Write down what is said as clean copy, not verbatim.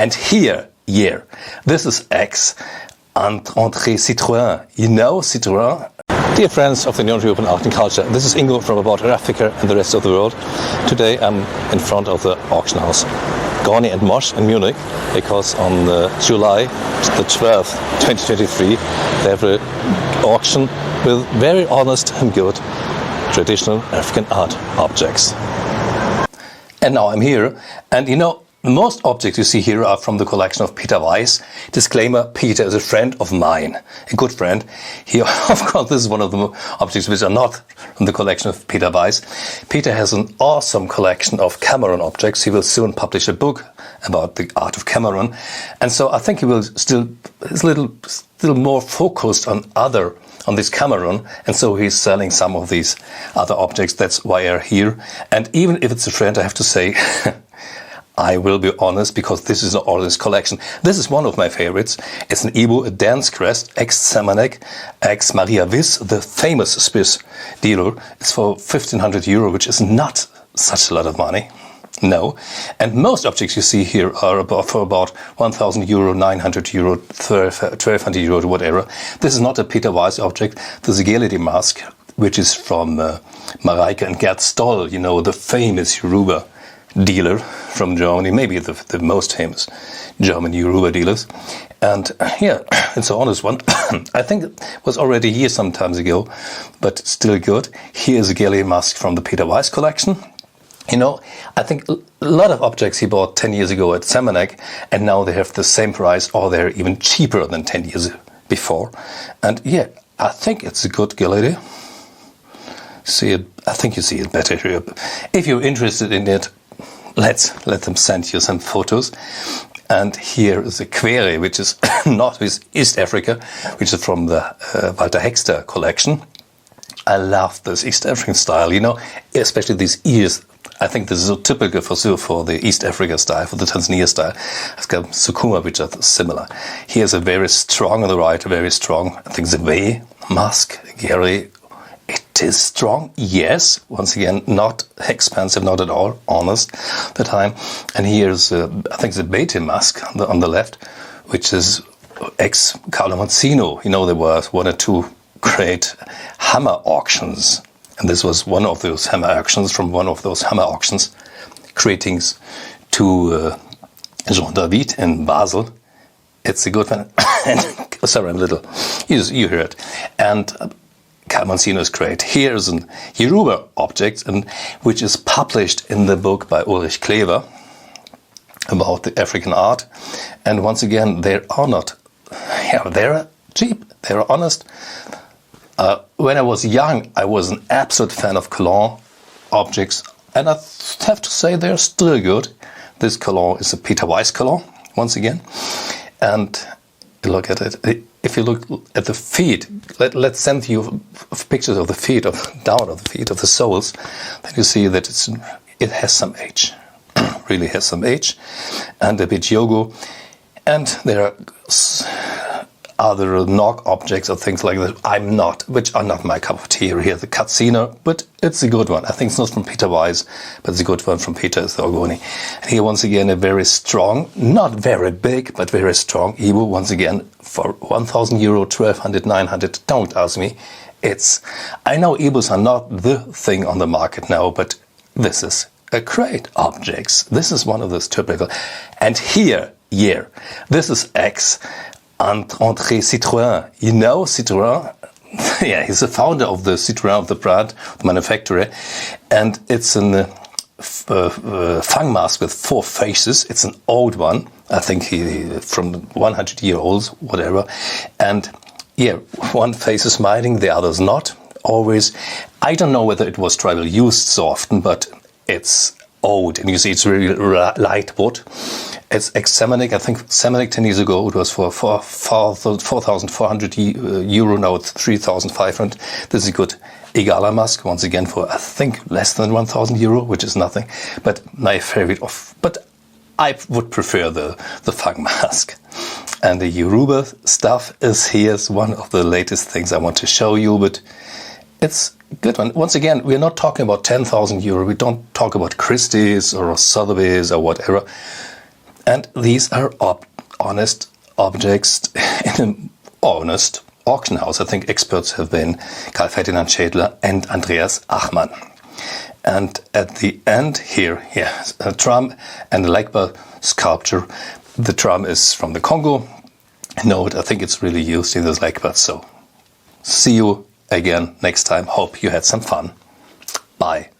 And here, this is X and André Citroën. You know Citroën? Dear friends of the non-European art and culture, this is Ingo from About Africa and the rest of the world. Today I'm in front of the Auction House Gorny Mosch in Munich, because on July the 12th, 2023, they have an auction with very honest and good traditional African art objects. And now I'm here, and you know, most objects you see here are from the collection of Peter Weiss. Disclaimer, Peter is a friend of mine, a good friend. Here, of course, this is one of the objects which are not from the collection of Peter Weiss. Peter has an awesome collection of Cameron objects. He will soon publish a book about the art of Cameron. And so I think he will is a little more focused on this Cameron, and so he's selling some of these other objects. That's why I'm here. And even if it's a friend, I have to say, I will be honest, because this is an honest collection. This is one of my favorites. It's an Ibo, a dance crest, ex-Samanek, ex-Maria Wiss, the famous Swiss dealer. It's for 1,500 euro, which is not such a lot of money. No. And most objects you see here are for about 1,000 euro, 900 euro, 1,200 euro, whatever. This is not a Peter Weiss object. This is a Geledi mask, which is from Mareike and Gerd Stoll, you know, the famous Yoruba dealer from Germany, maybe the most famous German Yoruba dealers. And yeah, it's an honest one. I think it was already here some times ago, but still good. Here's a Geledi mask from the Peter Weiss collection. You know, I think a lot of objects he bought 10 years ago at Samanek, and now they have the same price, or they're even cheaper than 10 years before. And yeah, I think it's a good Geledi. See it? I think you see it better here. If you're interested in it, let them send you some photos. And here is a Quere, which is not with East Africa, which is from the Walter Hexter collection. I love this East African style, you know, especially these ears. I think this is so typical for the East Africa style, for the Tanzania style. It's got Sukuma, which are similar. Here's a very strong on the right, very strong, I think, Zeway mask, Gary. It is strong, yes. Once again, not expensive, not at all, honest, the time. And here's, I think, the Beatty mask on the left, which is ex-Carlo Mancino. You know, there were one or two great hammer auctions. And this was one of those hammer auctions, from one of those hammer auctions, greetings to Jean David in Basel. It's a good one. And, sorry, I'm little. You hear it. And Mancino is great. Here's an Yoruba object, which is published in the book by Ulrich Klever about the African art. And once again, they're cheap, they're honest. When I was young, I was an absolute fan of Cologne objects, and I have to say they're still good. This Cologne is a Peter Weiss Cologne, once again. And look at it. If you look at the feet, let's send you pictures of the feet, down of the feet, of the soles, then you see that it has some age. Really has some age, and a bit yogo. And there are other knock objects or things like that which are not my cup of tea. Here the Katziner, but it's a good one. I think it's not from Peter Weiss, but it's a good one from Peter Gorny. And here once again a very strong, not very big, but very strong Ibo, once again for 1,000 euro, 1,200, 900. Don't ask me. I know Ibos are not the thing on the market now, but this is a great objects. This is one of those typical. And here, this is X and André Citroën. You know Citroën? Yeah, he's the founder of the Citroën, of the brand, the manufacturer. And it's a Fang mask with 4 faces. It's an old one. I think he from 100 years old, whatever. And yeah, one face is smiling, the other's not. Always. I don't know whether it was tribal used so often, but it's old. And you see it's really light wood. It's ex-Samanek. I think Samanek 10 years ago it was for 4,400 euro. Now it's 3,500. This is a good Igala mask, once again for I think less than 1,000 euro, which is nothing. But my favorite but I would prefer the Fang mask. And the Yoruba stuff is here's one of the latest things I want to show you, but it's a good one. Once again, we're not talking about 10,000 euro. We don't talk about Christie's or Sotheby's or whatever. And these are honest objects in an honest auction house. I think experts have been Karl Ferdinand Schädler and Andreas Achmann. And at the end here, a drum and a Legba sculpture. The drum is from the Congo. Note, I think it's really used in this Legba. So see you again next time. Hope you had some fun. Bye.